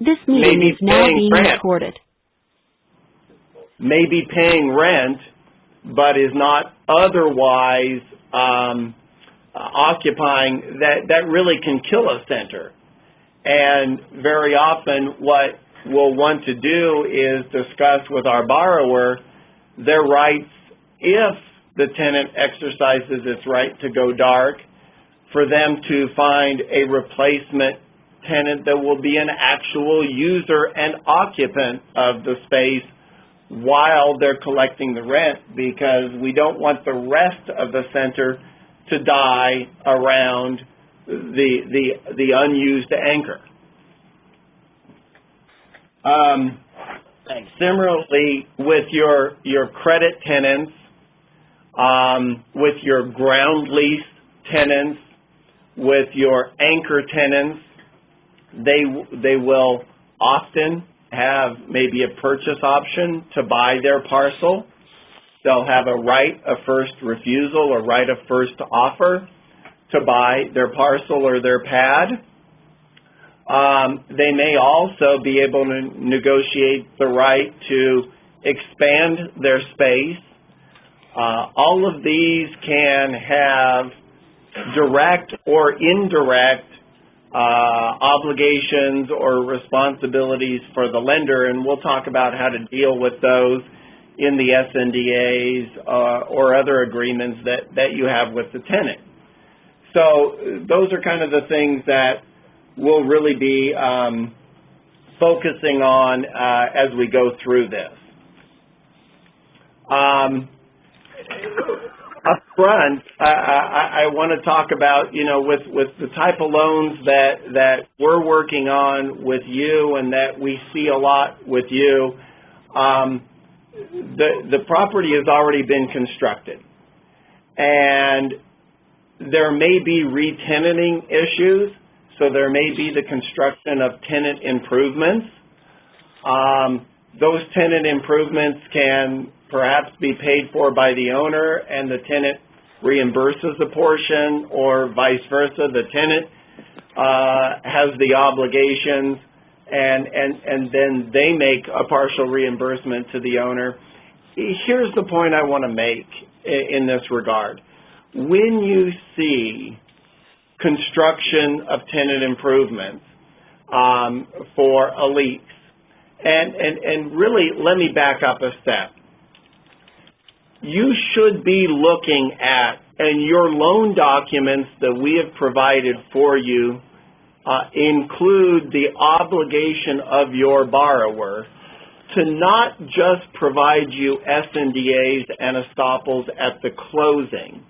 This may meeting be is now paying being rent, recorded. may be paying rent, but is not otherwise occupying, that really can kill a center. And very often what we'll want to do is discuss with our borrower their rights if the tenant exercises its right to go dark, for them to find a replacement tenant that will be an actual user and occupant of the space while they're collecting the rent, because we don't want the rest of the center to die around the unused anchor. Similarly, with your credit tenants, with your ground lease tenants, with your anchor tenants, they will often have maybe a purchase option to buy their parcel. They'll have a right of first refusal or right of first offer to buy their parcel or their pad. They may also be able to negotiate the right to expand their space. All of these can have direct or indirect obligations or responsibilities for the lender, and we'll talk about how to deal with those in the SNDAs or other agreements that you have with the tenant. So those are kind of the things that we'll really be focusing on as we go through this. Up front, I want to talk about, with the type of loans that we're working on with you and that we see a lot with you. The property has already been constructed, and there may be re-tenanting issues, so there may be the construction of tenant improvements. Those tenant improvements can perhaps be paid for by the owner and the tenant reimburses a portion, or vice versa. The tenant has the obligations and then they make a partial reimbursement to the owner. Here's the point I want to make in this regard. When you see construction of tenant improvements for a lease, and really let me back up a step. You should be looking at, and your loan documents that we have provided for you include the obligation of your borrower to not just provide you SNDAs and estoppels at the closing,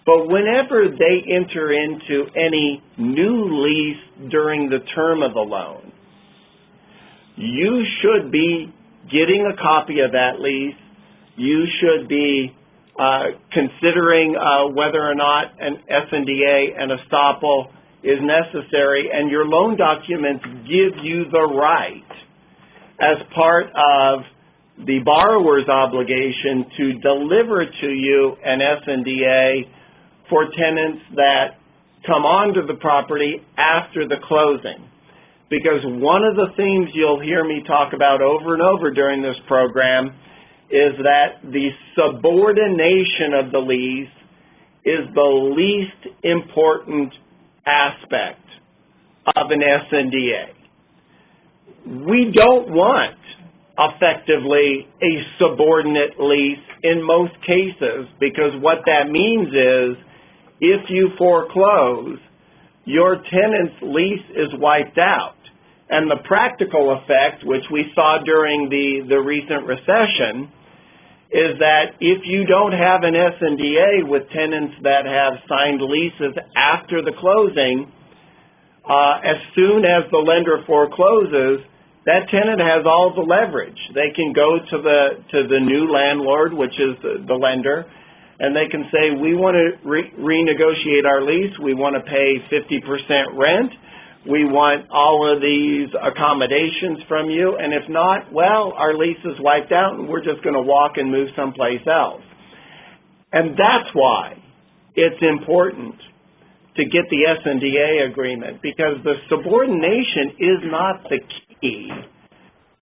but whenever they enter into any new lease during the term of the loan, you should be getting a copy of that lease. You should be considering whether or not an SNDA and estoppel is necessary, and your loan documents give you the right, as part of the borrower's obligation, to deliver to you an SNDA for tenants that come onto the property after the closing. Because one of the things you'll hear me talk about over and over during this program is that the subordination of the lease is the least important aspect of an SNDA. We don't want, effectively, a subordinate lease in most cases, because what that means is if you foreclose, your tenant's lease is wiped out. And the practical effect, which we saw during the recent recession, is that if you don't have an SNDA with tenants that have signed leases after the closing, as soon as the lender forecloses, that tenant has all the leverage. They can go to the new landlord, which is the lender, and they can say, we want to renegotiate our lease. We want to pay 50% rent. We want all of these accommodations from you, and if not, well, our lease is wiped out and we're just going to walk and move someplace else. And that's why it's important to get the SNDA agreement, because the subordination is not the key key.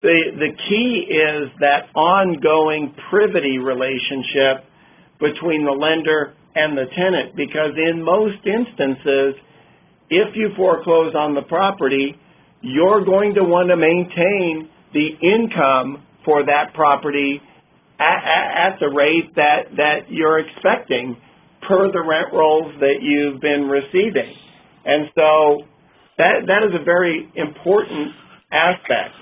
The key is that ongoing privity relationship between the lender and the tenant, because in most instances, if you foreclose on the property, you're going to want to maintain the income for that property at the rate that you're expecting per the rent rolls that you've been receiving. And so that is a very important aspect.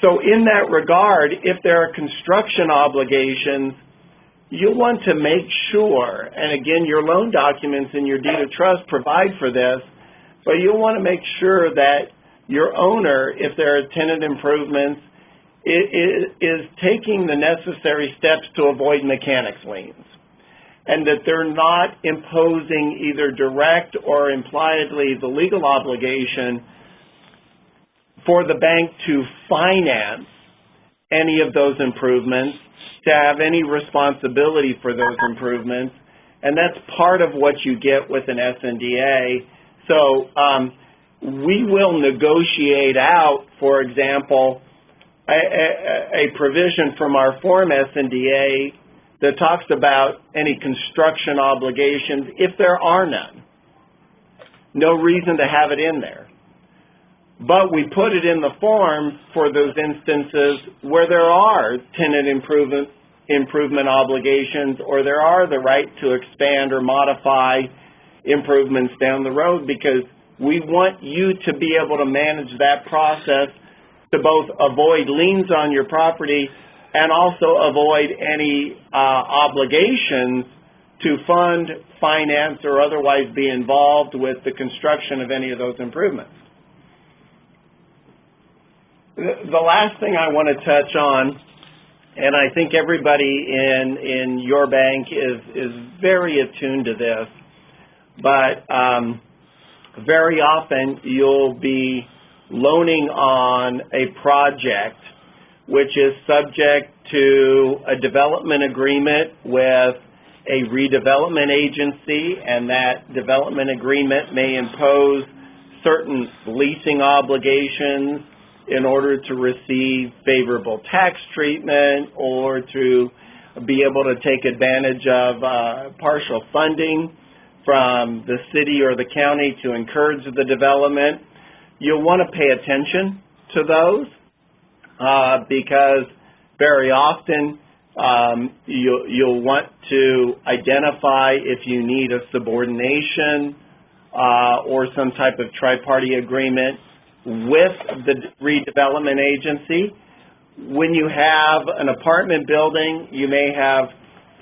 So in that regard, if there are construction obligations, you'll want to make sure, and again, your loan documents and your deed of trust provide for this, but you'll want to make sure that your owner, if there are tenant improvements, is taking the necessary steps to avoid mechanics liens, and that they're not imposing either direct or impliedly the legal obligation for the bank to finance any of those improvements, to have any responsibility for those improvements, and that's part of what you get with an SNDA. So we will negotiate out, for example, a provision from our Form SNDA that talks about any construction obligations if there are none. No reason to have it in there. But we put it in the form for those instances where there are tenant improvement obligations, or there are the right to expand or modify improvements down the road, because we want you to be able to manage that process to both avoid liens on your property and also avoid any obligations to fund, finance, or otherwise be involved with the construction of any of those improvements. The last thing I want to touch on, and I think everybody in your bank is very attuned to this, but very often you'll be loaning on a project which is subject to a development agreement with a redevelopment agency, and that development agreement may impose certain leasing obligations in order to receive favorable tax treatment or to be able to take advantage of partial funding from the city or the county to encourage the development. You'll want to pay attention to those because very often you'll want to identify if you need a subordination or some type of tri-party agreement with the redevelopment agency. When you have an apartment building, you may have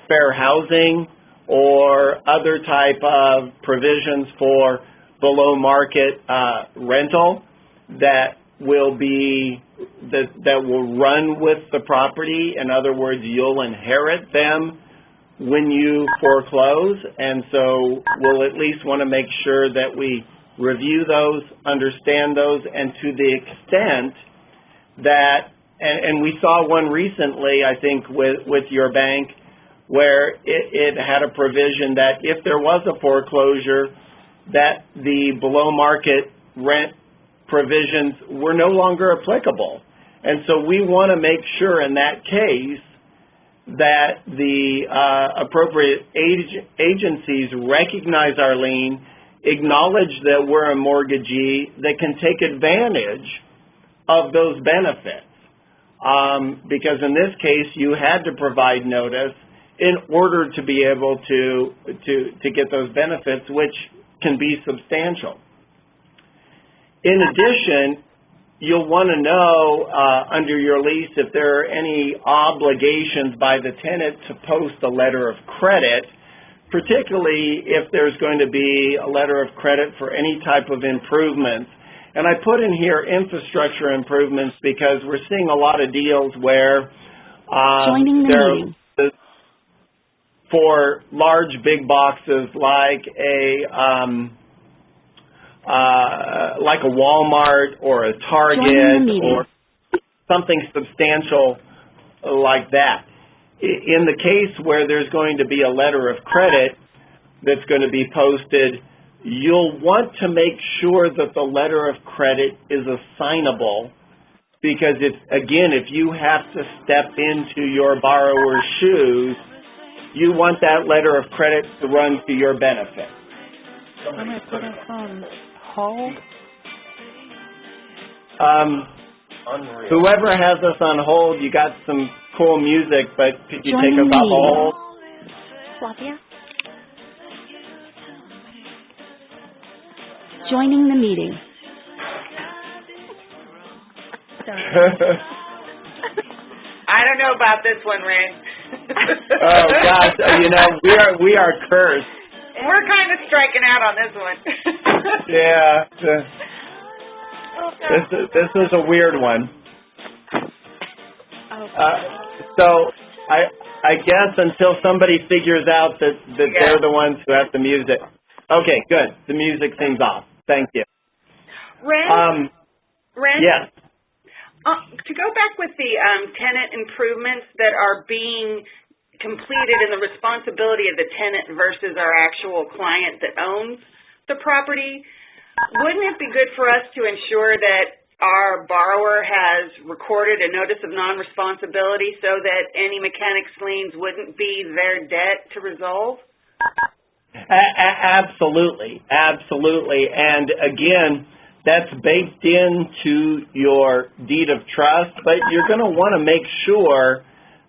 fair housing or other type of provisions for below market rental that will run with the property. In other words, you'll inherit them when you foreclose, and so we'll at least want to make sure that we review those, understand those, and to the extent that, and we saw one recently, I think, with your bank, where it had a provision that if there was a foreclosure, that the below market rent provisions were no longer applicable. And so we want to make sure in that case that the appropriate agencies recognize our lien, acknowledge that we're a mortgagee that can take advantage of those benefits. Because in this case, you had to provide notice in order to be able to get those benefits, which can be substantial. In addition, you'll want to know under your lease if there are any obligations by the tenant to post a letter of credit, particularly if there's going to be a letter of credit for any type of improvements. And I put in here infrastructure improvements because we're seeing a lot of deals where for large big boxes like a Walmart or a Target or something substantial like that. In the case where there's going to be a letter of credit that's going to be posted, you'll want to make sure that the letter of credit is assignable, because if you have to step into your borrower's shoes, you want that letter of credit to run to your benefit. I'm going to put us on hold. Whoever has us on hold, you got some cool music, but could you take us off hold? Flavia? Joining the meeting. I don't know about this one, Ren. Oh gosh, we are cursed. We're kind of striking out on this one. Yeah, this is a weird one. So I guess until somebody figures out that they're the ones who have the music. Okay, good. The music seems off. Thank you. Ren? Yes. To go back with the tenant improvements that are being completed and the responsibility of the tenant versus our actual client that owns the property, wouldn't it be good for us to ensure that our borrower has recorded a notice of non-responsibility so that any mechanics liens wouldn't be their debt to resolve? Absolutely. And again, that's baked into your deed of trust, but you're going to want to make sure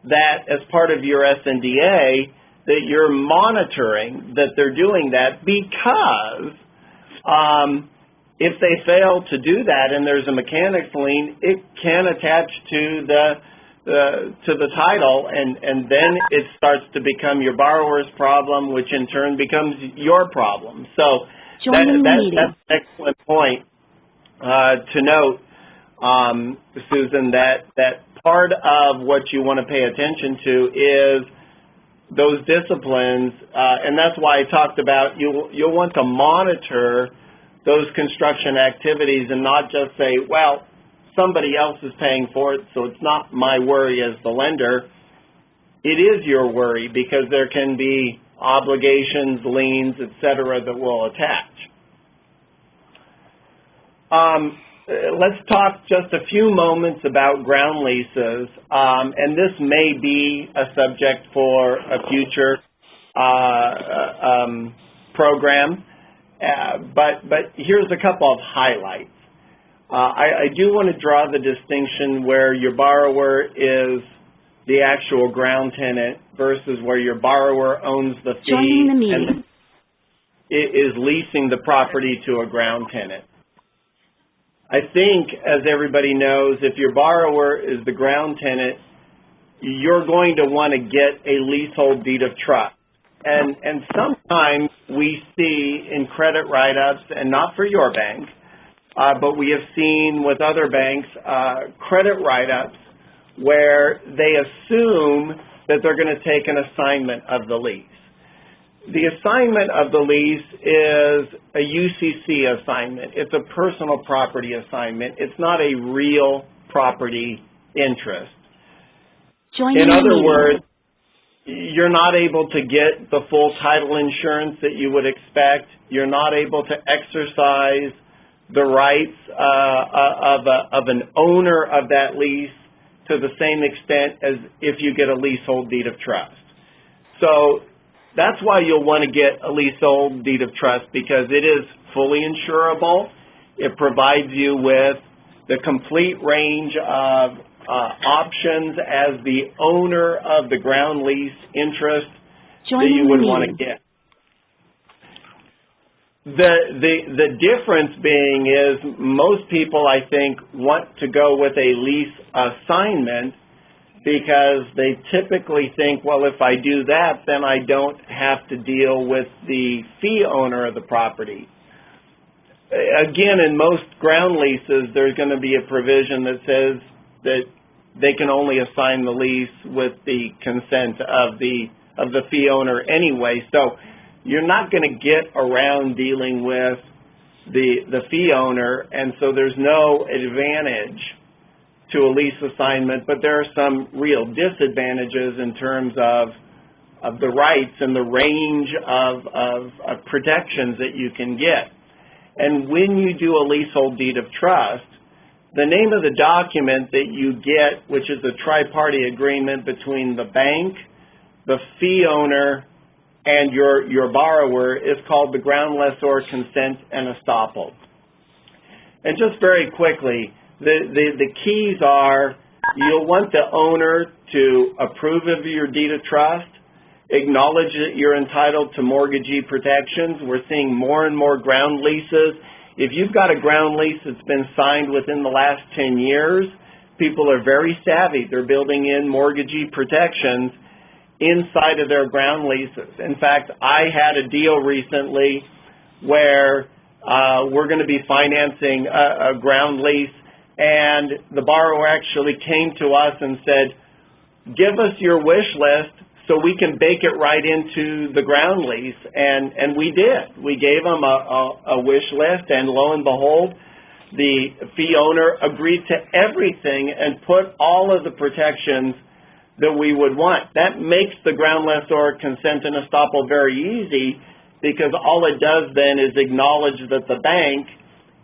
that as part of your SNDA that you're monitoring that they're doing that, because if they fail to do that and there's a mechanics lien, it can attach to the title, and then it starts to become your borrower's problem, which in turn becomes your problem. So that's an excellent point to note, Susan, that part of what you want to pay attention to is those disciplines, and that's why I talked about you'll want to monitor those construction activities and not just say, well, somebody else is paying for it, so it's not my worry as the lender. It is your worry, because there can be obligations, liens, et cetera, that will attach. Let's talk just a few moments about ground leases, and this may be a subject for a future program, but here's a couple of highlights. I do want to draw the distinction where your borrower is the actual ground tenant versus where your borrower owns the fee and is leasing the property to a ground tenant. I think, as everybody knows, if your borrower is the ground tenant, you're going to want to get a leasehold deed of trust. And sometimes we see in credit write-ups, and not for your bank, but we have seen with other banks, credit write-ups where they assume that they're going to take an assignment of the lease. The assignment of the lease is a UCC assignment. It's a personal property assignment. It's not a real property interest. In other words, you're not able to get the full title insurance that you would expect. You're not able to exercise the rights of an owner of that lease to the same extent as if you get a leasehold deed of trust. So that's why you'll want to get a leasehold deed of trust, because it is fully insurable. It provides you with the complete range of options as the owner of the ground lease interest that you would want to get. The difference being is most people, I think, want to go with a lease assignment because they typically think, well, if I do that, then I don't have to deal with the fee owner of the property. Again, in most ground leases, there's going to be a provision that says that they can only assign the lease with the consent of the fee owner anyway. So you're not going to get around dealing with the fee owner, and so there's no advantage to a lease assignment, but there are some real disadvantages in terms of of the rights and the range of protections that you can get. And when you do a leasehold deed of trust, the name of the document that you get, which is a tri-party agreement between the bank, the fee owner, and your borrower, is called the ground lessor consent and estoppel. And just very quickly, the keys are, you'll want the owner to approve of your deed of trust, acknowledge that you're entitled to mortgagee protections. We're seeing more and more ground leases. If you've got a ground lease that's been signed within the last 10 years, people are very savvy. They're building in mortgagee protections inside of their ground leases. In fact, I had a deal recently where we're going to be financing a ground lease, and the borrower actually came to us and said, give us your wish list so we can bake it right into the ground lease, and we did. We gave them a wish list, and lo and behold, the fee owner agreed to everything and put all of the protections that we would want. That makes the ground lessor consent and estoppel very easy, because all it does then is acknowledge that the bank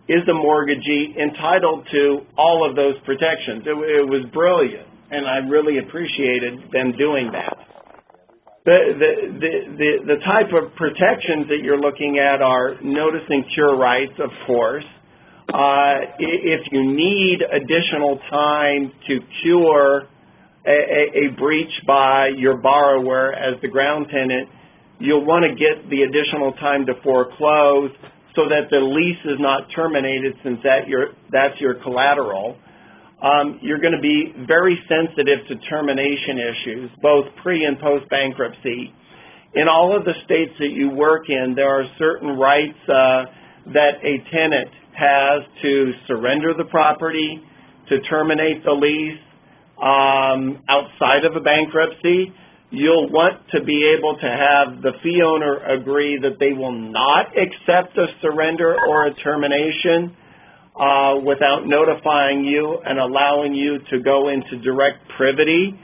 is the mortgagee entitled to all of those protections. It was brilliant, and I really appreciated them doing that. The type of protections that you're looking at are notice and cure rights, of course. If you need additional time to cure a breach by your borrower as the ground tenant, you'll want to get the additional time to foreclose so that the lease is not terminated, since that's your collateral. You're going to be very sensitive to termination issues, both pre- and post-bankruptcy. In all of the states that you work in, there are certain rights that a tenant has to surrender the property, to terminate the lease. Outside of a bankruptcy, you'll want to be able to have the fee owner agree that they will not accept a surrender or a termination without notifying you and allowing you to go into direct privity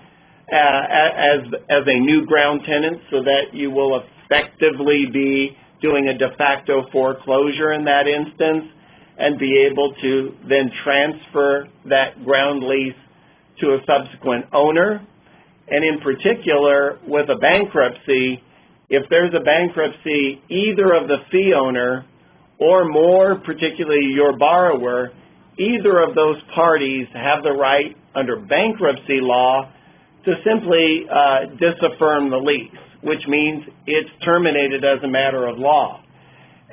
as a new ground tenant, so that you will effectively be doing a de facto foreclosure in that instance and be able to then transfer that ground lease to a subsequent owner. And in particular, with a bankruptcy, if there's a bankruptcy, either of the fee owner or, more particularly, your borrower, either of those parties have the right under bankruptcy law to simply disaffirm the lease, which means it's terminated as a matter of law.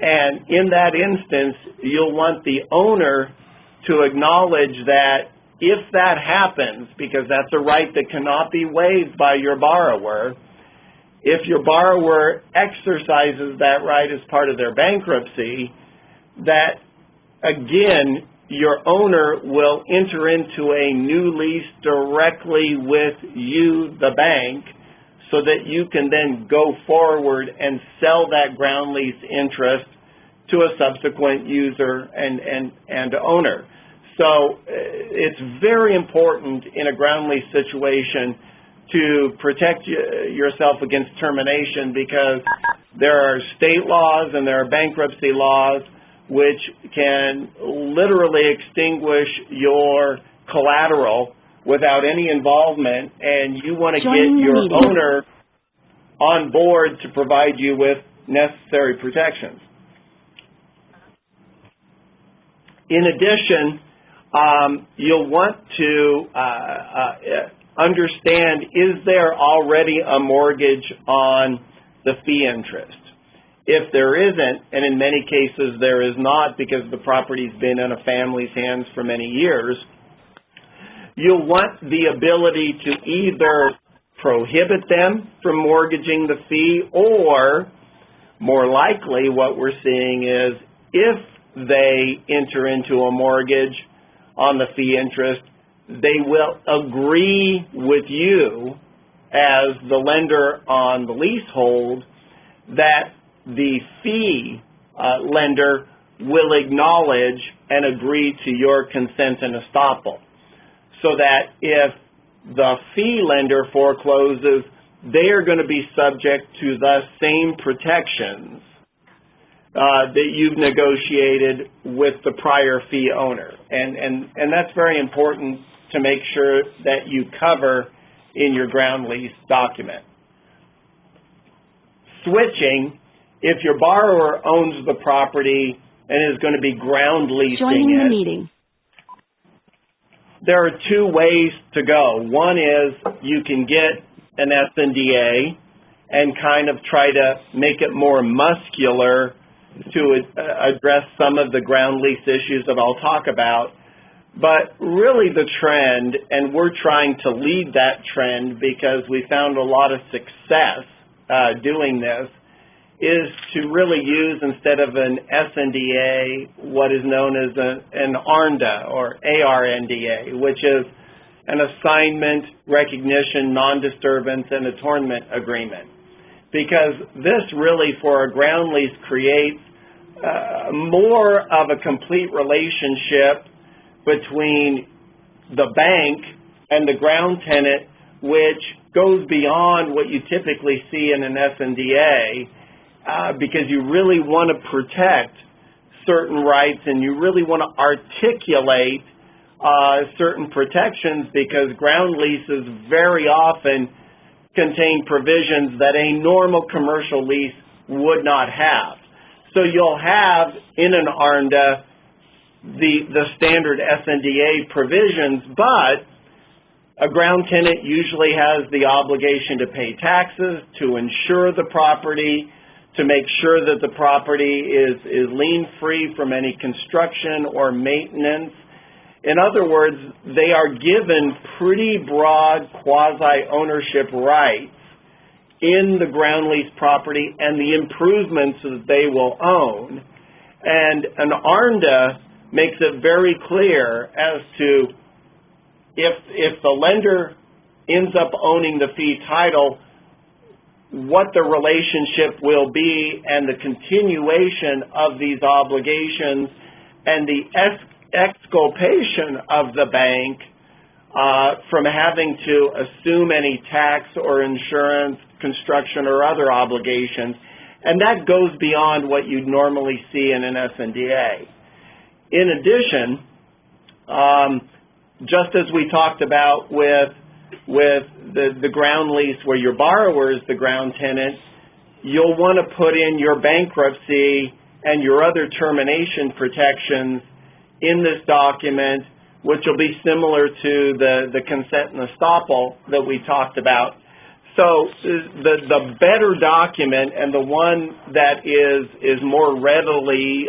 And in that instance, you'll want the owner to acknowledge that if that happens, because that's a right that cannot be waived by your borrower, if your borrower exercises that right as part of their bankruptcy, that, again, your owner will enter into a new lease directly with you, the bank, so that you can then go forward and sell that ground lease interest to a subsequent user and owner. So it's very important in a ground lease situation to protect yourself against termination, because there are state laws and there are bankruptcy laws which can literally extinguish your collateral without any involvement, and you want to get your owner on board to provide you with necessary protections. In addition, you'll want to understand, is there already a mortgage on the fee interest? If there isn't, and in many cases there is not because the property's been in a family's hands for many years, you'll want the ability to either prohibit them from mortgaging the fee, or more likely what we're seeing is if they enter into a mortgage on the fee interest, they will agree with you as the lender on the leasehold that the fee lender will acknowledge and agree to your consent and estoppel, so that if the fee lender forecloses, they are going to be subject to the same protections that you've negotiated with the prior fee owner. And that's very important to make sure that you cover in your ground lease document. Switching, if your borrower owns the property and is going to be ground leasing Joining the it, meeting. there are two ways to go. One is you can get an SNDA and kind of try to make it more muscular to address some of the ground lease issues that I'll talk about. But really the trend, and we're trying to lead that trend because we found a lot of success doing this, is to really use, instead of an SNDA, what is known as an ARNDA or ARNDA, which is an assignment, recognition, non-disturbance, and attornment agreement. Because this really, for a ground lease, creates more of a complete relationship between the bank and the ground tenant, which goes beyond what you typically see in an SNDA, because you really want to protect certain rights and you really want to articulate certain protections, because ground leases very often contain provisions that a normal commercial lease would not have. So you'll have in an ARNDA the standard SNDA provisions, but a ground tenant usually has the obligation to pay taxes, to insure the property, to make sure that the property is lien-free from any construction or maintenance. In other words, they are given pretty broad quasi-ownership rights in the ground lease property and the improvements that they will own. And an ARNDA makes it very clear as to if the lender ends up owning the fee title, what the relationship will be and the continuation of these obligations and the exculpation of the bank from having to assume any tax or insurance, construction, or other obligations. And that goes beyond what you'd normally see in an SNDA. In addition, just as we talked about with the ground lease where your borrower is the ground tenant, you'll want to put in your bankruptcy and your other termination protections in this document, which will be similar to the consent and estoppel that we talked about. So the better document and the one that is more readily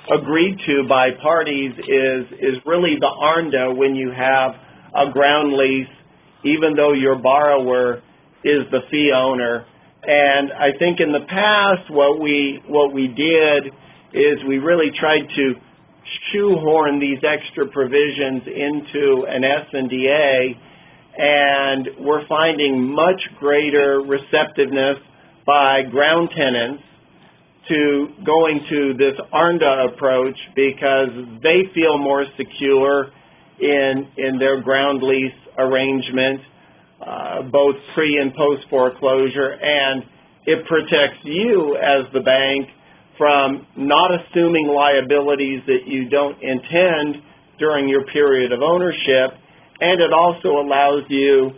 agreed to by parties is really the ARNDA when you have a ground lease, even though your borrower is the fee owner. And I think in the past what we did is we really tried to shoehorn these extra provisions into an SNDA, and we're finding much greater receptiveness by ground tenants to going to this ARNDA approach because they feel more secure in their ground lease arrangement, both pre and post foreclosure, and it protects you as the bank from not assuming liabilities that you don't intend during your period of ownership, and it also allows you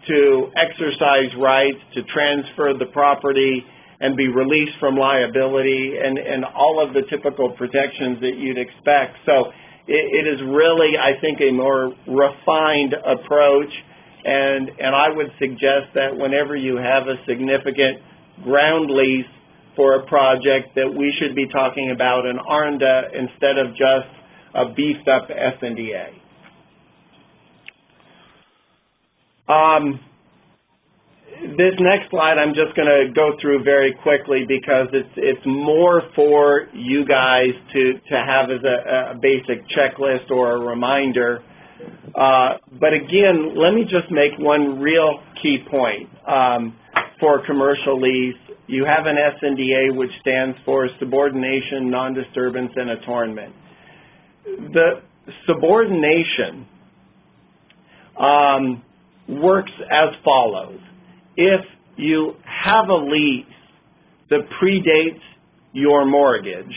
to exercise rights to transfer the property and be released from liability and all of the typical protections that you'd expect. So it is really, I think, a more refined approach, and I would suggest that whenever you have a significant ground lease for a project, that we should be talking about an ARNDA instead of just a beefed up SNDA. This next slide I'm just going to go through very quickly because it's more for you guys to have as a basic checklist or a reminder. But again, let me just make one real key point. For commercial lease, you have an SNDA, which stands for subordination, non-disturbance, and attornment. The subordination works as follows. if you have a lease that predates your mortgage,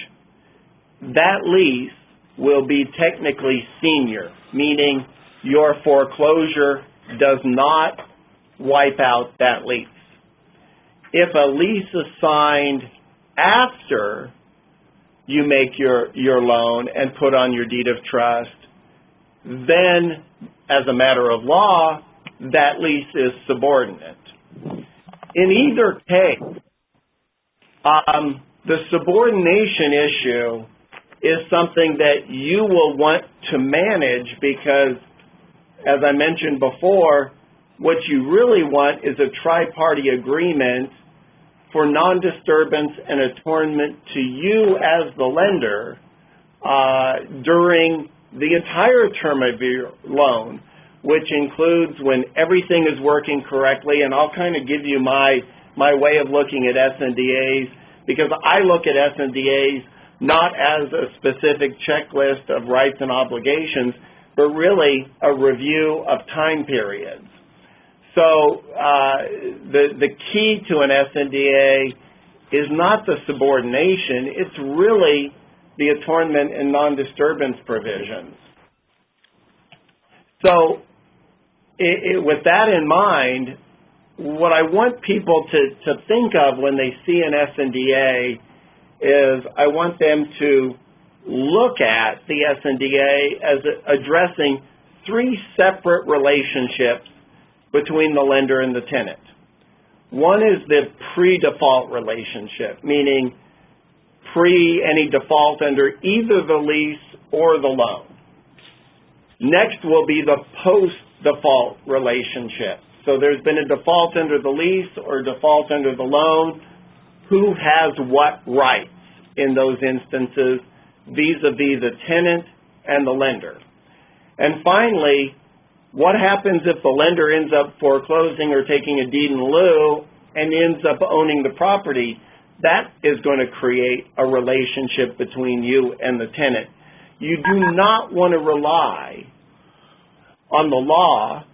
that lease will be technically senior, meaning your foreclosure does not wipe out that lease. If a lease is signed after you make your loan and put on your deed of trust, then, as a matter of law, that lease is subordinate. In either case, the subordination issue is something that you will want to manage because, as I mentioned before, what you really want is a tri-party agreement for non-disturbance and attornment to you as the lender during the entire term of your loan, which includes when everything is working correctly. And I'll kind of give you my way of looking at SNDAs, because I look at SNDAs not as a specific checklist of rights and obligations, but really a review of time periods. So the key to an SNDA is not the subordination, it's really the attornment and non-disturbance provisions. So with that in mind, what I want people to think of when they see an SNDA is I want them to look at the SNDA as addressing three separate relationships between the lender and the tenant. One is the pre-default relationship, meaning any default under either the lease or the loan. Next will be the post-default relationship. So there's been a default under the lease or default under the loan. Who has what rights in those instances vis-a-vis the tenant and the lender? And finally, what happens if the lender ends up foreclosing or taking a deed in lieu and ends up owning the property? That is going to create a relationship between you and the tenant. You do not want to rely on the law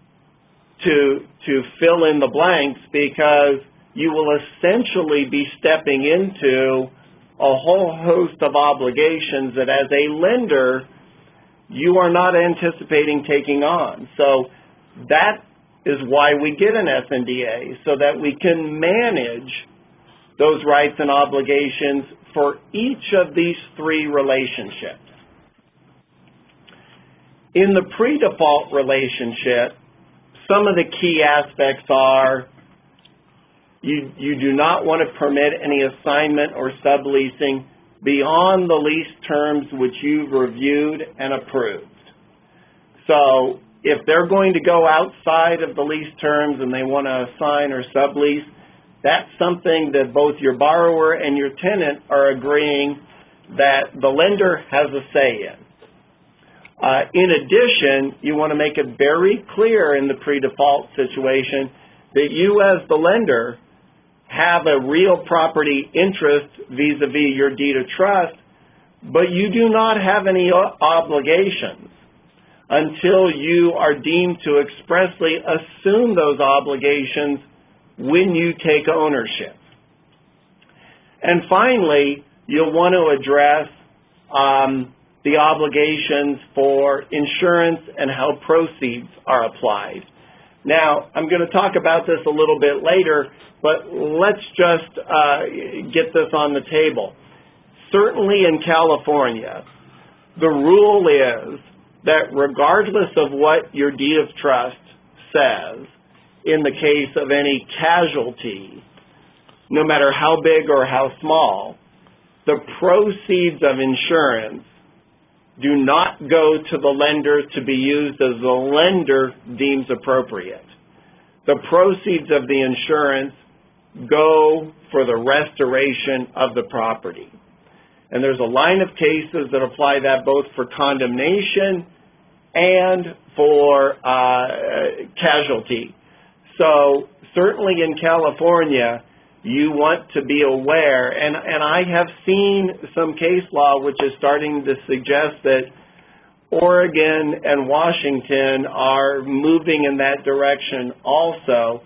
to fill in the blanks, because you will essentially be stepping into a whole host of obligations that as a lender you are not anticipating taking on. So that is why we get an SNDA, so that we can manage those rights and obligations for each of these three relationships. In the pre-default relationship, some of the key aspects are you do not want to permit any assignment or subleasing beyond the lease terms which you've reviewed and approved. So if they're going to go outside of the lease terms and they want to assign or sublease, that's something that both your borrower and your tenant are agreeing that the lender has a say in. In addition, you want to make it very clear in the pre-default situation that you as the lender have a real property interest vis-a-vis your deed of trust, but you do not have any obligations until you are deemed to expressly assume those obligations when you take ownership. And finally, you'll want to address the obligations for insurance and how proceeds are applied. Now, I'm going to talk about this a little bit later, but let's just get this on the table. Certainly in California, the rule is that regardless of what your deed of trust says, in the case of any casualty, no matter how big or how small, the proceeds of insurance do not go to the lender to be used as the lender deems appropriate. The proceeds of the insurance go for the restoration of the property. And there's a line of cases that apply that both for condemnation and for casualty. So certainly in California, you want to be aware, and I have seen some case law which is starting to suggest that Oregon and Washington are moving in that direction also,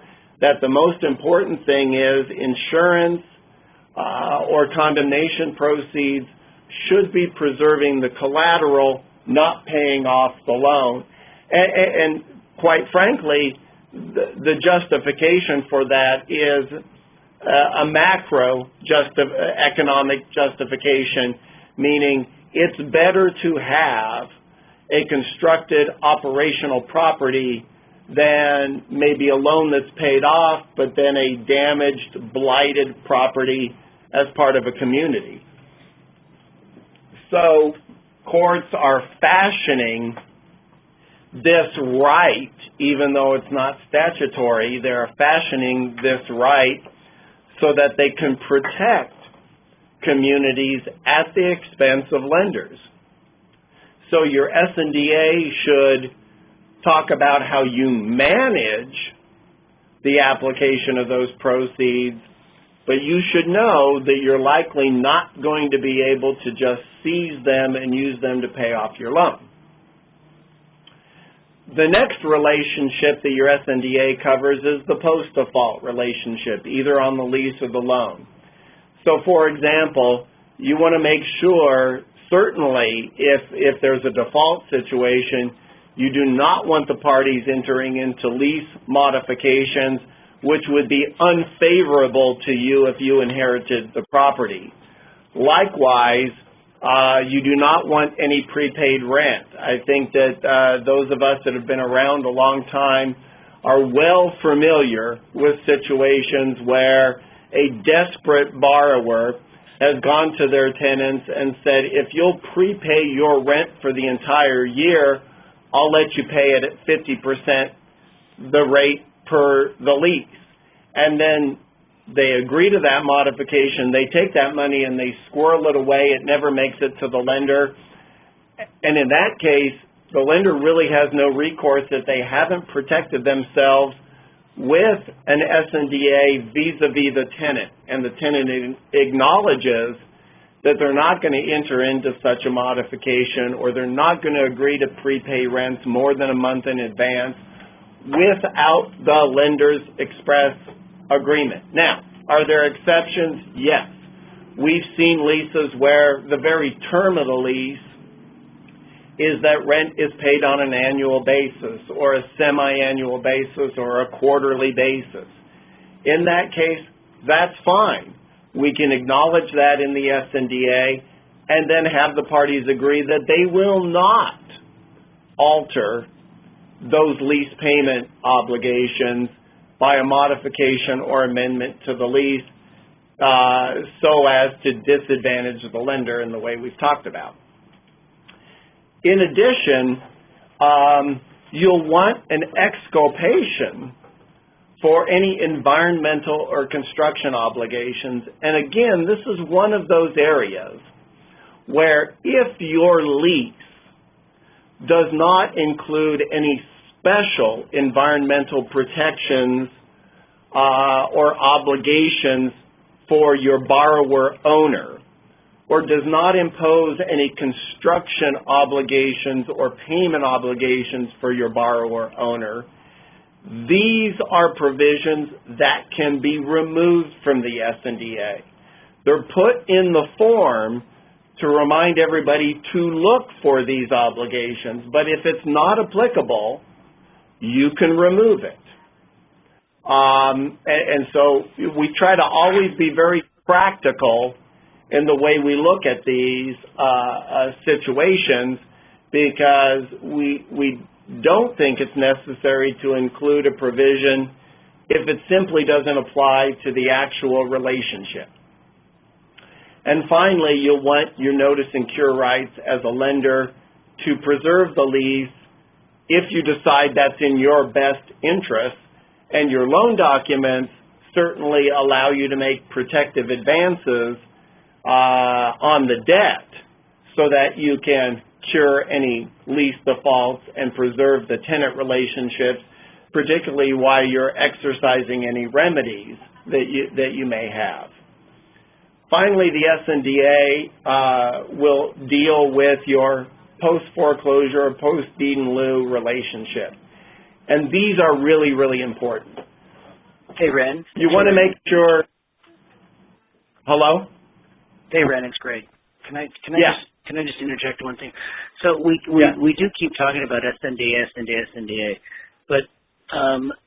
that the most important thing is insurance or condemnation proceeds should be preserving the collateral, not paying off the loan. And quite frankly, the justification for that is a macro economic justification, meaning it's better to have a constructed operational property than maybe a loan that's paid off, but then a damaged, blighted property as part of a community. So courts are fashioning this right, even though it's not statutory, they're fashioning this right so that they can protect communities at the expense of lenders. So your SNDA should talk about how you manage the application of those proceeds, but you should know that you're likely not going to be able to just seize them and use them to pay off your loan. The next relationship that your SNDA covers is the post-default relationship, either on the lease or the loan. So, for example, you want to make sure, certainly, if there's a default situation, you do not want the parties entering into lease modifications which would be unfavorable to you if you inherited the property. Likewise, you do not want any prepaid rent. I think that those of us that have been around a long time are well familiar with situations where a desperate borrower has gone to their tenants and said, if you'll prepay your rent for the entire year, I'll let you pay it at 50% the rate per the lease. And then they agree to that modification, they take that money and they squirrel it away, it never makes it to the lender. And in that case, the lender really has no recourse if they haven't protected themselves with an SNDA vis-a-vis the tenant. And the tenant acknowledges that they're not going to enter into such a modification, or they're not going to agree to prepay rents more than a month in advance without the lender's express agreement. Now, are there exceptions? Yes. We've seen leases where the very term of the lease is that rent is paid on an annual basis or a semi-annual basis or a quarterly basis. In that case, that's fine. We can acknowledge that in the SNDA and then have the parties agree that they will not alter those lease payment obligations by a modification or amendment to the lease so as to disadvantage the lender in the way we've talked about. In addition, you'll want an exculpation for any environmental or construction obligations. And again, this is one of those areas where if your lease does not include any special environmental protections or obligations for your borrower owner, or does not impose any construction obligations or payment obligations for your borrower owner, these are provisions that can be removed from the SNDA. They're put in the form to remind everybody to look for these obligations, but if it's not applicable, you can remove it. And so we try to always be very practical in the way we look at these situations, because we don't think it's necessary to include a provision if it simply doesn't apply to the actual relationship. And finally, you'll want your notice and cure rights as a lender to preserve the lease if you decide that's in your best interest, and your loan documents certainly allow you to make protective advances on the debt so that you can cure any lease defaults and preserve the tenant relationships, particularly while you're exercising any remedies that you may have. Finally, the SNDA will deal with your post-foreclosure or post-deed in lieu relationship. And these are really, really important. Hey, Ren. You want to make sure. Hello? Hey, Ren, it's Greg. Can I Yeah. just interject one thing? So we do keep talking about SNDA, but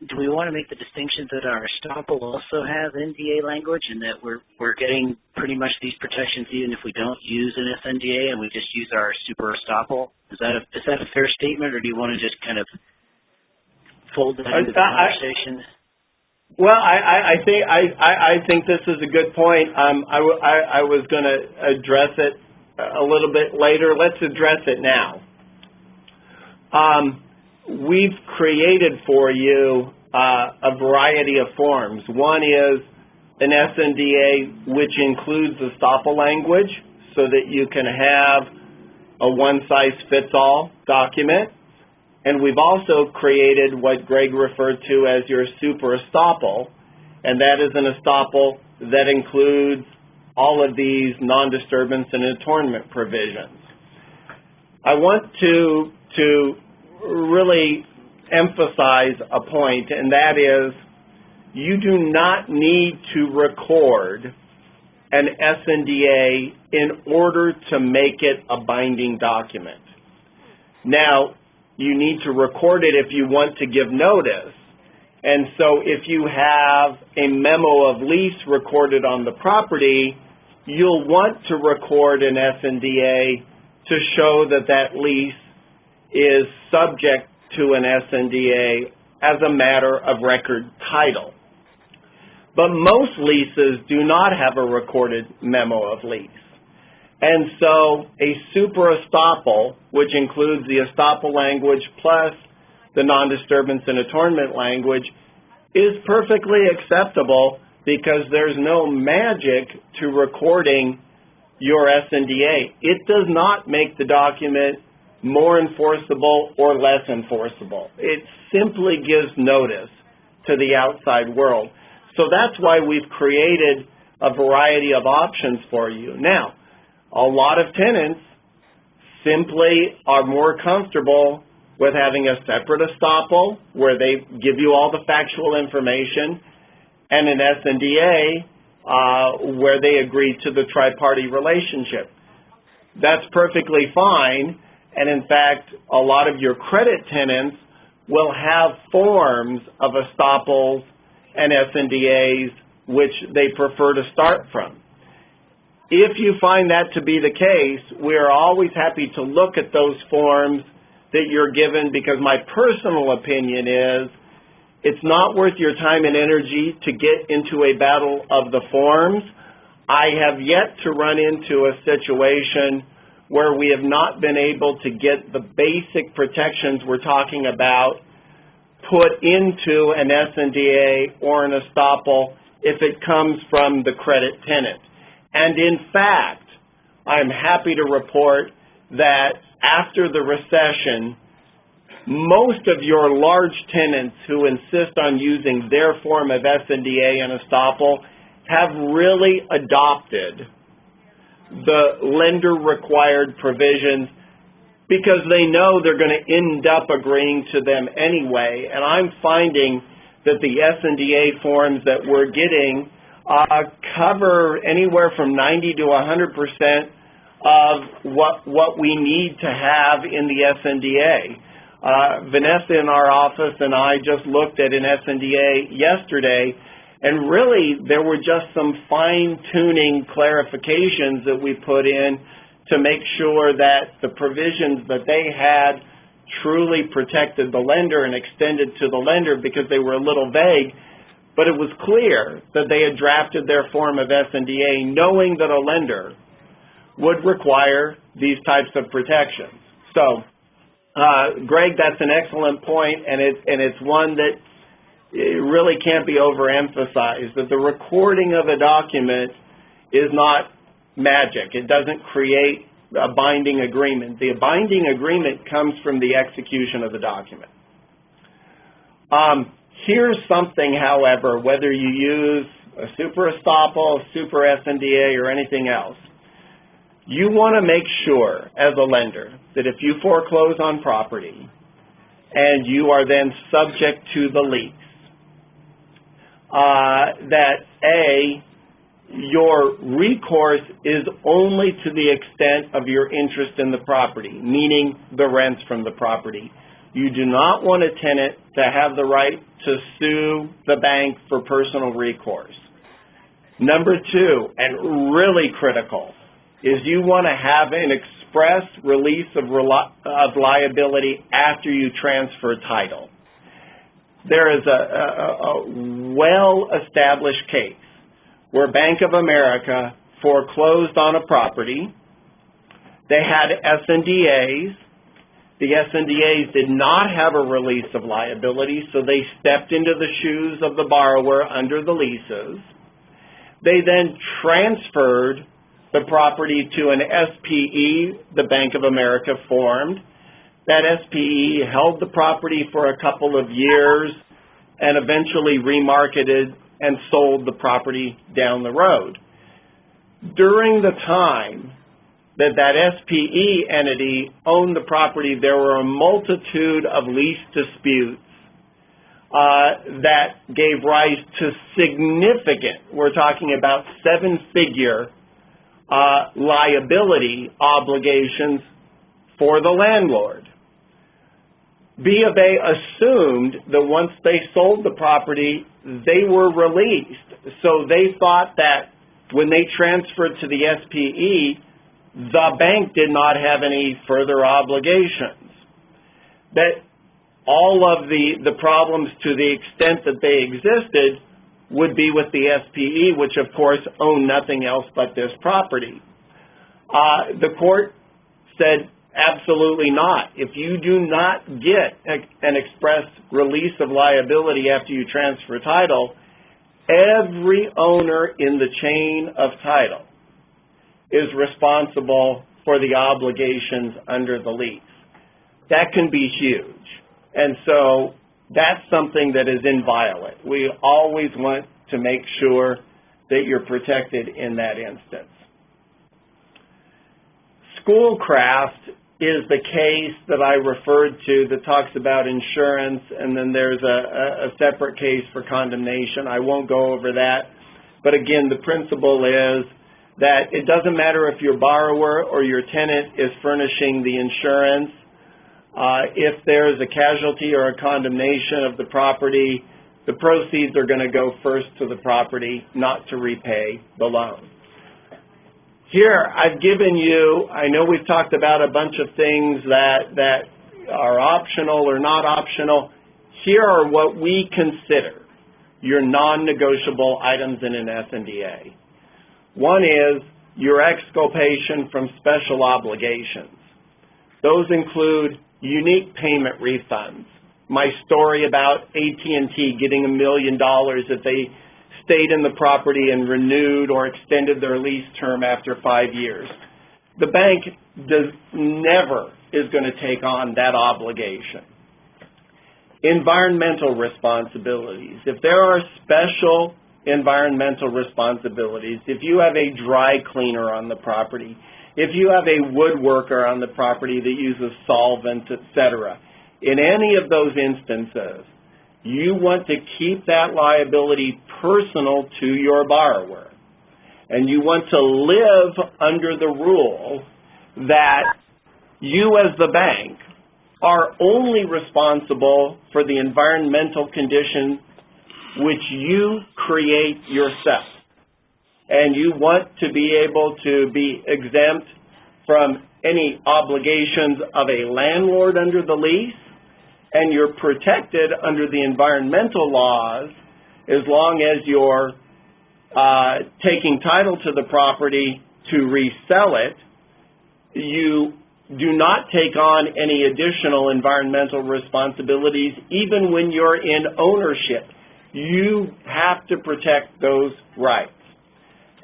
do we want to make the distinction that our estoppel also has NDA language, and that we're getting pretty much these protections even if we don't use an SNDA and we just use our super estoppel? Is that a fair statement, or do you want to just kind of fold that into the conversation? Well, I think this is a good point. I was going to address it a little bit later. Let's address it now. We've created for you a variety of forms. One is an SNDA, which includes estoppel language, so that you can have a one-size-fits-all document. And we've also created what Greg referred to as your super estoppel, and that is an estoppel that includes all of these non-disturbance and attornment provisions. I want to really emphasize a point, and that is you do not need to record an SNDA in order to make it a binding document. Now, you need to record it if you want to give notice. And so if you have a memo of lease recorded on the property, you'll want to record an SNDA to show that that lease is subject to an SNDA as a matter of record title. But most leases do not have a recorded memo of lease. And so a super estoppel, which includes the estoppel language plus the non-disturbance and attornment language, is perfectly acceptable because there's no magic to recording your SNDA. It does not make the document more enforceable or less enforceable. It simply gives notice to the outside world. So that's why we've created a variety of options for you. Now, a lot of tenants simply are more comfortable with having a separate estoppel where they give you all the factual information and an SNDA where they agree to the tri-party relationship. That's perfectly fine, and in fact, a lot of your credit tenants will have forms of estoppels and SNDAs which they prefer to start from. If you find that to be the case, we are always happy to look at those forms that you're given, because my personal opinion is it's not worth your time and energy to get into a battle of the forms. I have yet to run into a situation where we have not been able to get the basic protections we're talking about put into an SNDA or an estoppel if it comes from the credit tenant. And in fact, I'm happy to report that after the recession, most of your large tenants who insist on using their form of SNDA and estoppel have really adopted the lender-required provisions because they know they're going to end up agreeing to them anyway. And I'm finding that the SNDA forms that we're getting cover anywhere from 90 to 100% of what we need to have in the SNDA. Vanessa in our office and I just looked at an SNDA yesterday, and really there were just some fine-tuning clarifications that we put in to make sure that the provisions that they had truly protected the lender and extended to the lender, because they were a little vague. But it was clear that they had drafted their form of SNDA knowing that a lender would require these types of protections. So, Greg, that's an excellent point, and it's one that it really can't be overemphasized, that the recording of a document is not magic. It doesn't create a binding agreement. The binding agreement comes from the execution of the document. Here's something, however, whether you use a super estoppel, super SNDA, or anything else, you want to make sure as a lender that if you foreclose on property and you are then subject to the lease, that A, your recourse is only to the extent of your interest in the property, meaning the rents from the property. You do not want a tenant to have the right to sue the bank for personal recourse. Number two, and really critical, is you want to have an express release of liability after you transfer title. There is a well-established case where Bank of America foreclosed on a property. They had SNDAs. The SNDAs did not have a release of liability, so they stepped into the shoes of the borrower under the leases. They then transferred the property to an SPE the Bank of America formed. That SPE held the property for a couple of years and eventually remarketed and sold the property down the road. During the time that SPE entity owned the property, there were a multitude of lease disputes that gave rise to significant, we're talking about seven-figure liability obligations for the landlord. B of A assumed that once they sold the property, they were released. So they thought that when they transferred to the SPE, the bank did not have any further obligations. That all of the problems, to the extent that they existed, would be with the SPE, which of course owned nothing else but this property. The court said, absolutely not. If you do not get an express release of liability after you transfer title, every owner in the chain of title is responsible for the obligations under the lease. That can be huge. And so that's something that is inviolate. We always want to make sure that you're protected in that instance. Schoolcraft is the case that I referred to that talks about insurance, and then there's a separate case for condemnation. I won't go over that. But again, the principle is that it doesn't matter if your borrower or your tenant is furnishing the insurance. If there is a casualty or a condemnation of the property, the proceeds are going to go first to the property, not to repay the loan. Here, I've given you, I know we've talked about a bunch of things that are optional or not optional. Here are what we consider your non-negotiable items in an SNDA. One is your exculpation from special obligations. Those include unique payment refunds. My story about AT&T getting $1 million if they stayed in the property and renewed or extended their lease term after 5 years. The bank never is going to take on that obligation. Environmental responsibilities. If there are special environmental responsibilities, if you have a dry cleaner on the property, if you have a woodworker on the property that uses solvents, etc., in any of those instances, you want to keep that liability personal to your borrower. And you want to live under the rule that you as the bank are only responsible for the environmental condition which you create yourself. And you want to be able to be exempt from any obligations of a landlord under the lease, and you're protected under the environmental laws as long as you're taking title to the property to resell it. You do not take on any additional environmental responsibilities even when you're in ownership. You have to protect those rights.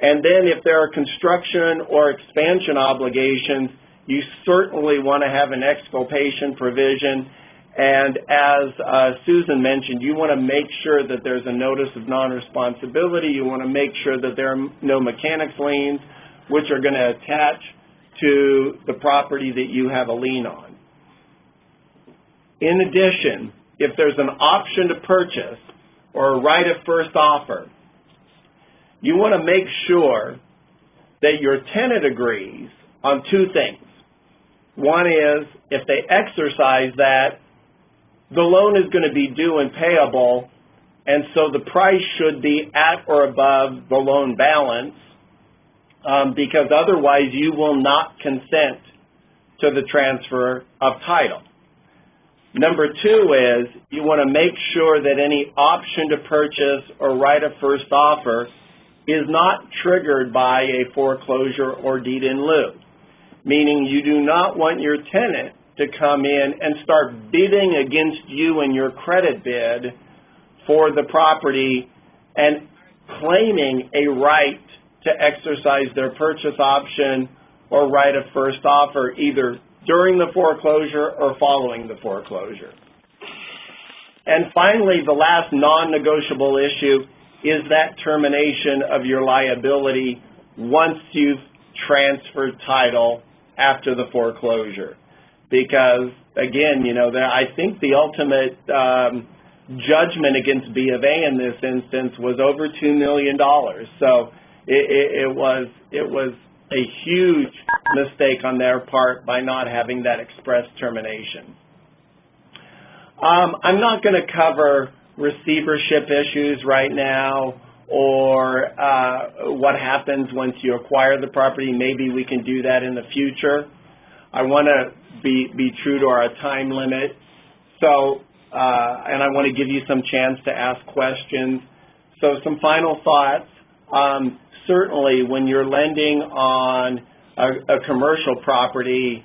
And then if there are construction or expansion obligations, you certainly want to have an exculpation provision. And as Susan mentioned, you want to make sure that there's a notice of non-responsibility. You want to make sure that there are no mechanics liens which are going to attach to the property that you have a lien on. In addition, if there's an option to purchase, or a right of first offer, you want to make sure that your tenant agrees on two things. One is, if they exercise that, the loan is going to be due and payable, and so the price should be at or above the loan balance, because otherwise you will not consent to the transfer of title. Number two is, you want to make sure that any option to purchase or right of first offer is not triggered by a foreclosure or deed in lieu, meaning you do not want your tenant to come in and start bidding against you and your credit bid for the property and claiming a right to exercise their purchase option or right of first offer either during the foreclosure or following the foreclosure. And finally, the last non-negotiable issue is that termination of your liability once you've transferred title after the foreclosure. Because, again, I think the ultimate judgment against B of A in this instance was over $2 million. So it was a huge mistake on their part by not having that express termination. I'm not going to cover receivership issues right now or what happens once you acquire the property. Maybe we can do that in the future. I want to be true to our time limit. So, and I want to give you some chance to ask questions. So some final thoughts. Certainly when you're lending on a commercial property,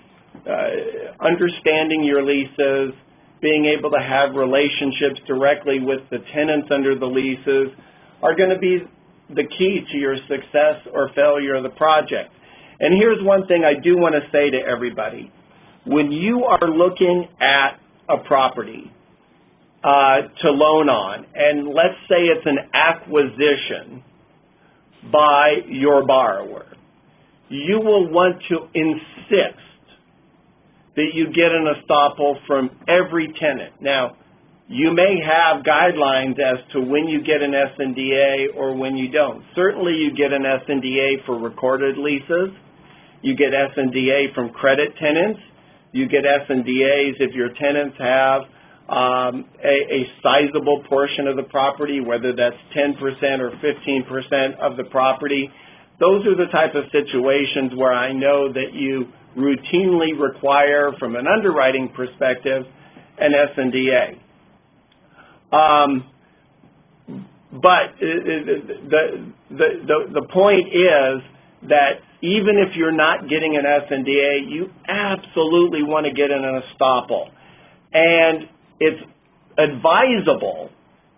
understanding your leases, being able to have relationships directly with the tenants under the leases are going to be the key to your success or failure of the project. And here's one thing I do want to say to everybody. When you are looking at a property to loan on, and let's say it's an acquisition by your borrower, you will want to insist that you get an estoppel from every tenant. Now, you may have guidelines as to when you get an SNDA or when you don't. Certainly you get an SNDA for recorded leases. You get SNDA from credit tenants. You get SNDAs if your tenants have a sizable portion of the property, whether that's 10% or 15% of the property. Those are the type of situations where I know that you routinely require, from an underwriting perspective, an SNDA. But the point is that even if you're not getting an SNDA, you absolutely want to get an estoppel. And it's advisable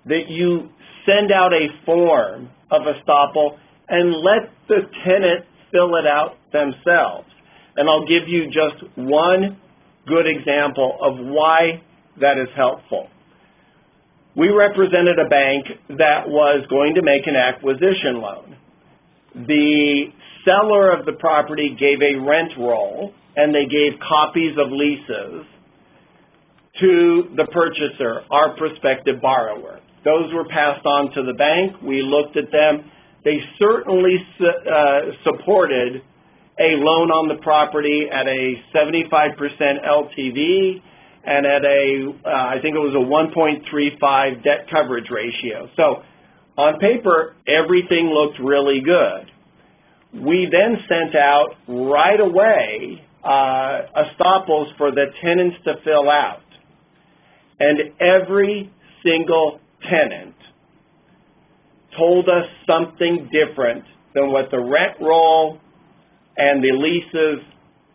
that you send out a form of estoppel and let the tenant fill it out themselves. And I'll give you just one good example of why that is helpful. We represented a bank that was going to make an acquisition loan. The seller of the property gave a rent roll, and they gave copies of leases to the purchaser, our prospective borrower. Those were passed on to the bank. We looked at them. They certainly supported a loan on the property at a 75% LTV and at I think it was a 1.35 debt coverage ratio. So on paper, everything looked really good. We then sent out right away estoppels for the tenants to fill out. And every single tenant told us something different than what the rent roll and the leases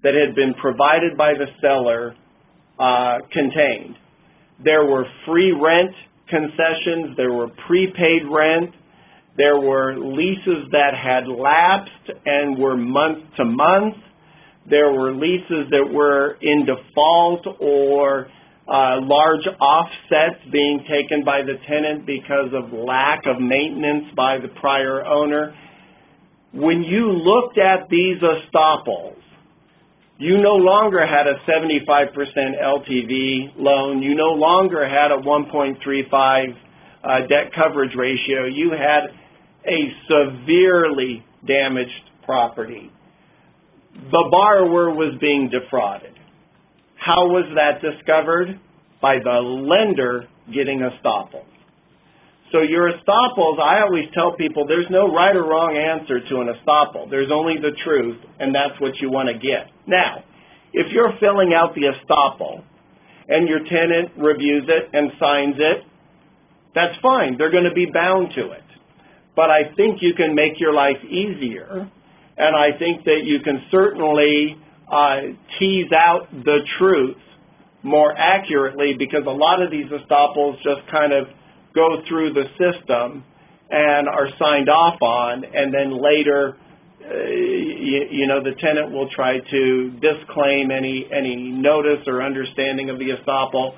that had been provided by the seller contained. There were free rent concessions, there were prepaid rent, there were leases that had lapsed and were month to month, there were leases that were in default or large offsets being taken by the tenant because of lack of maintenance by the prior owner. When you looked at these estoppels, you no longer had a 75% LTV loan. You no longer had a 1.35 debt coverage ratio. You had a severely damaged property. The borrower was being defrauded. How was that discovered? By the lender getting estoppel. So your estoppels, I always tell people there's no right or wrong answer to an estoppel. There's only the truth, and that's what you want to get. Now, if you're filling out the estoppel and your tenant reviews it and signs it, that's fine. They're going to be bound to it. But I think you can make your life easier, and I think that you can certainly tease out the truth more accurately, because a lot of these estoppels just kind of go through the system and are signed off on, and then later, the tenant will try to disclaim any notice or understanding of the estoppel.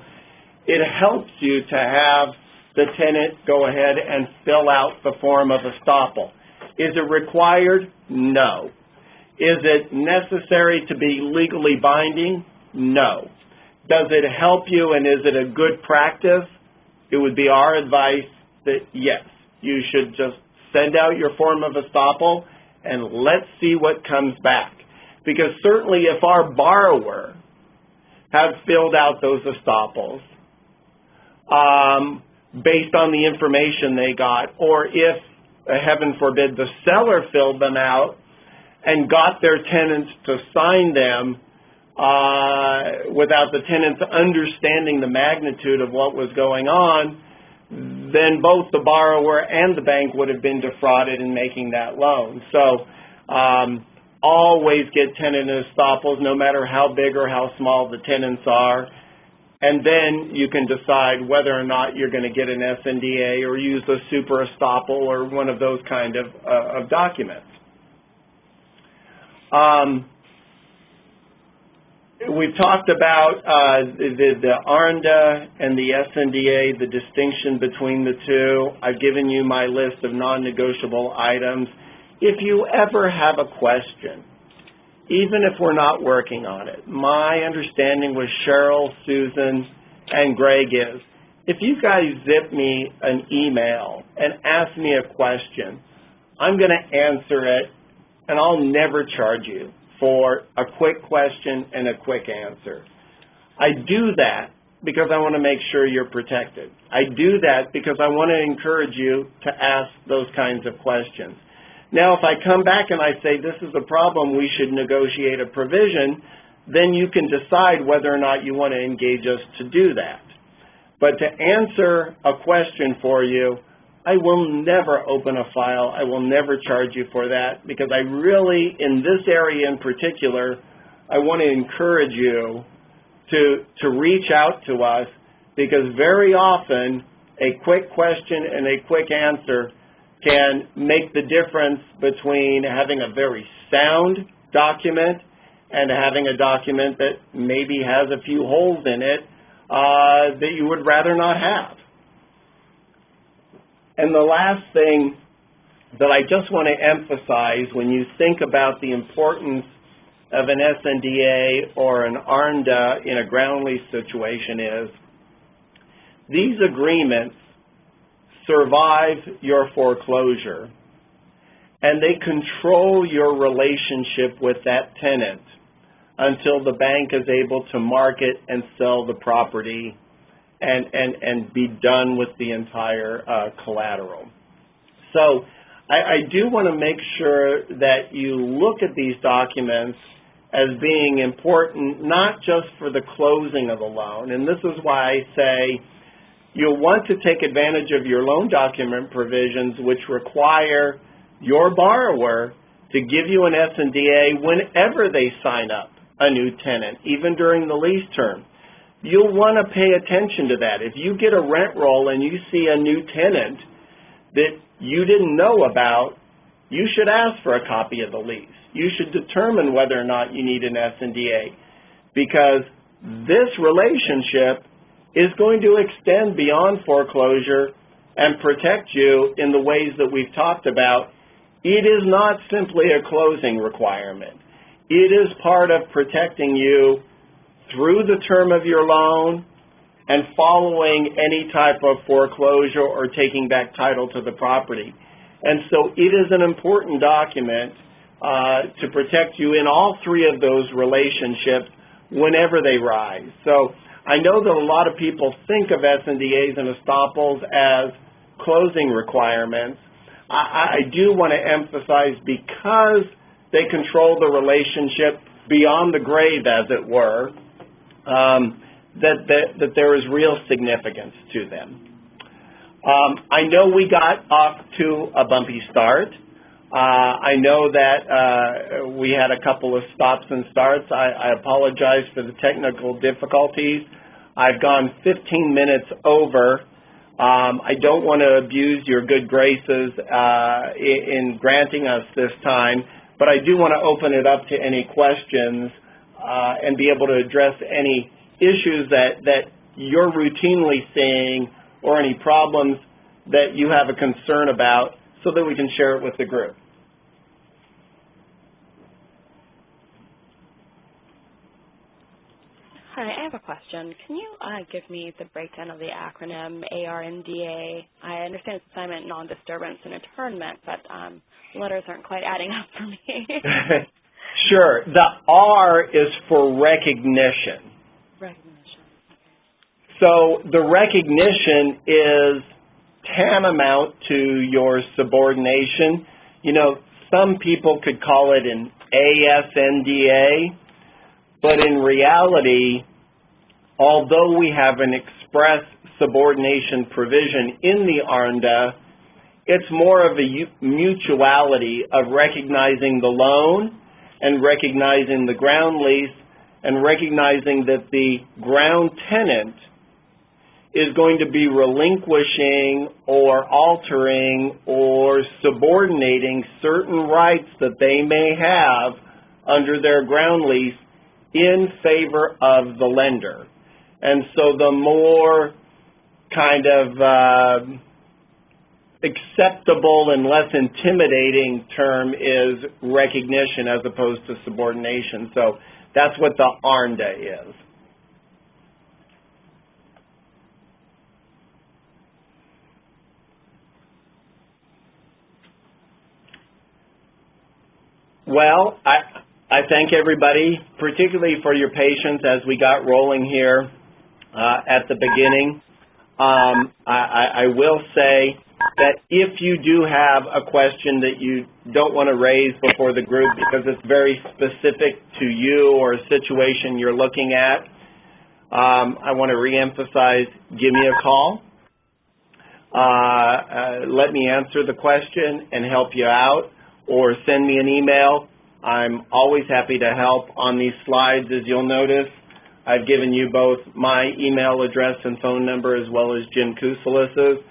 It helps you to have the tenant go ahead and fill out the form of estoppel. Is it required? No. Is it necessary to be legally binding? No. Does it help you, and is it a good practice? It would be our advice that, yes, you should just send out your form of estoppel and let's see what comes back. Because certainly if our borrower had filled out those estoppels based on the information they got, or if, heaven forbid, the seller filled them out and got their tenants to sign them without the tenants understanding the magnitude of what was going on, then both the borrower and the bank would have been defrauded in making that loan. So always get tenant estoppels, no matter how big or how small the tenants are, and then you can decide whether or not you're going to get an SNDA or use a super estoppel or one of those kind of documents. We've talked about the ARNDA and the SNDA, the distinction between the two. I've given you my list of non-negotiable items. If you ever have a question, even if we're not working on it, my understanding with Cheryl, Susan, and Greg is, if you guys zip me an email and ask me a question, I'm going to answer it, and I'll never charge you for a quick question and a quick answer. I do that because I want to make sure you're protected. I do that because I want to encourage you to ask those kinds of questions. Now, if I come back and I say this is a problem, we should negotiate a provision, then you can decide whether or not you want to engage us to do that. But to answer a question for you, I will never open a file. I will never charge you for that, because I really, in this area in particular, I want to encourage you to reach out to us, because very often a quick question and a quick answer can make the difference between having a very sound document and having a document that maybe has a few holes in it that you would rather not have. And the last thing that I just want to emphasize when you think about the importance of an SNDA or an ARNDA in a ground lease situation is these agreements survive your foreclosure, and they control your relationship with that tenant until the bank is able to market and sell the property and be done with the entire collateral. So I do want to make sure that you look at these documents as being important, not just for the closing of the loan. And this is why I say you'll want to take advantage of your loan document provisions, which require your borrower to give you an SNDA whenever they sign up a new tenant, even during the lease term. You'll want to pay attention to that. If you get a rent roll and you see a new tenant that you didn't know about, you should ask for a copy of the lease. You should determine whether or not you need an SNDA, because this relationship is going to extend beyond foreclosure and protect you in the ways that we've talked about. It is not simply a closing requirement. It is part of protecting you through the term of your loan and following any type of foreclosure or taking back title to the property. And so it is an important document to protect you in all three of those relationships whenever they rise. So I know that a lot of people think of SNDAs and estoppels as closing requirements. I do want to emphasize, because they control the relationship beyond the grave, as it were, that there is real significance to them. I know we got off to a bumpy start. I know that we had a couple of stops and starts. I apologize for the technical difficulties. I've gone 15 minutes over. I don't want to abuse your good graces in granting us this time, but I do want to open it up to any questions and be able to address any issues that you're routinely seeing or any problems that you have a concern about, so that we can share it with the group. Hi, I have a question. Can you give me the breakdown of the acronym ARNDA? I understand it's assignment, non-disturbance, and internment, but letters aren't quite adding up for me. Sure. The R is for recognition. Recognition. Okay. So the recognition is tantamount to your subordination. You know, some people could call it an ASNDA, but in reality, although we have an express subordination provision in the ARNDA, it's more of a mutuality of recognizing the loan and recognizing the ground lease and recognizing that the ground tenant is going to be relinquishing or altering or subordinating certain rights that they may have under their ground lease in favor of the lender. And so the more kind of acceptable and less intimidating term is recognition as opposed to subordination. So that's what the ARNDA is. Well, I thank everybody, particularly for your patience as we got rolling here at the beginning. I will say that if you do have a question that you don't want to raise before the group because it's very specific to you or a situation you're looking at, I want to reemphasize, give me a call. Let me answer the question and help you out, or send me an email. I'm always happy to help. On these slides, as you'll notice, I've given you both my email address and phone number as well as Jim Kousalis's.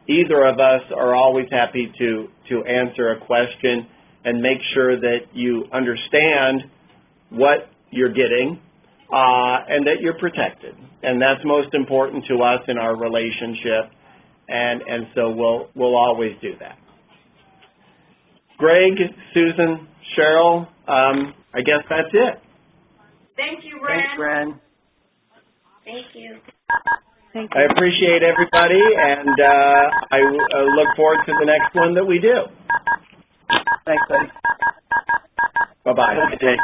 Either of us are always happy to answer a question and make sure that you understand what you're getting and that you're protected. And that's most important to us in our relationship, and so we'll always do that. Greg, Susan, Cheryl, I guess that's it. Thank you, Ren. Thanks, Ren. Thank you. Thank you. I appreciate everybody, and I look forward to the next one that we do. Thanks, buddy. Bye-bye. Have a good day.